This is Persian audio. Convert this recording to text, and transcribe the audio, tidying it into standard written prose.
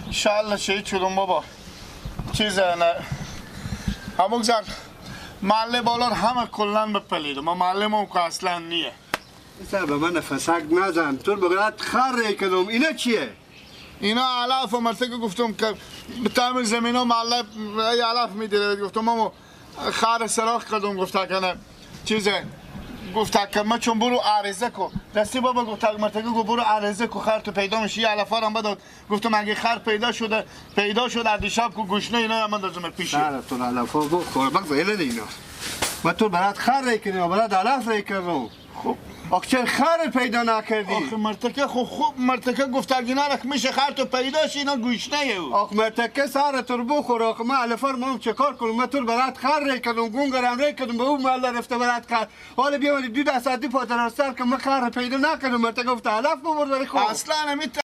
انشالله شهید شدم بابا. چیز نه همون زن محله بالا همه کلن بپلیدم. ما محله ما که اصلا نیه. سر به من فسق نزن. تو بگرد خر کدوم اینا چیه؟ اینا علاف و مرتکه گفتم که بتعمل زمین ها محله علاف میدیره. گفتم اما خر سراخ کدوم گفته کنه چیزه گفته که ما چون برو عرضه کو دستی بابا گفته مرتکه گفت برو عرضه کو خر تو پیدا میشی علفا هم بداد. گفتم اگه خر پیدا شد در دیشب کو گوشنه اینا من دازم پیش سر تو علفا بخور بگذار اینا اینا و تو برات خر کنی و برات علف کنی. خب آخه چرا خر پیدا نکردی؟ آخه مرتکه خوب مرتکه گفته گینا رک میشه خر تو پیدا شی اینا گوشنه او. آخه مرتکه سر تو بخور. آخه من علفا رو چه کار کنم؟ من تو برات خر کنم گونگرم کنم به اون محله رفته برات خر. حالا بیا 2 ساعتی پاتر سر که من خر پیدا نکنم. مرتکه گفته علف ببر خب اصلا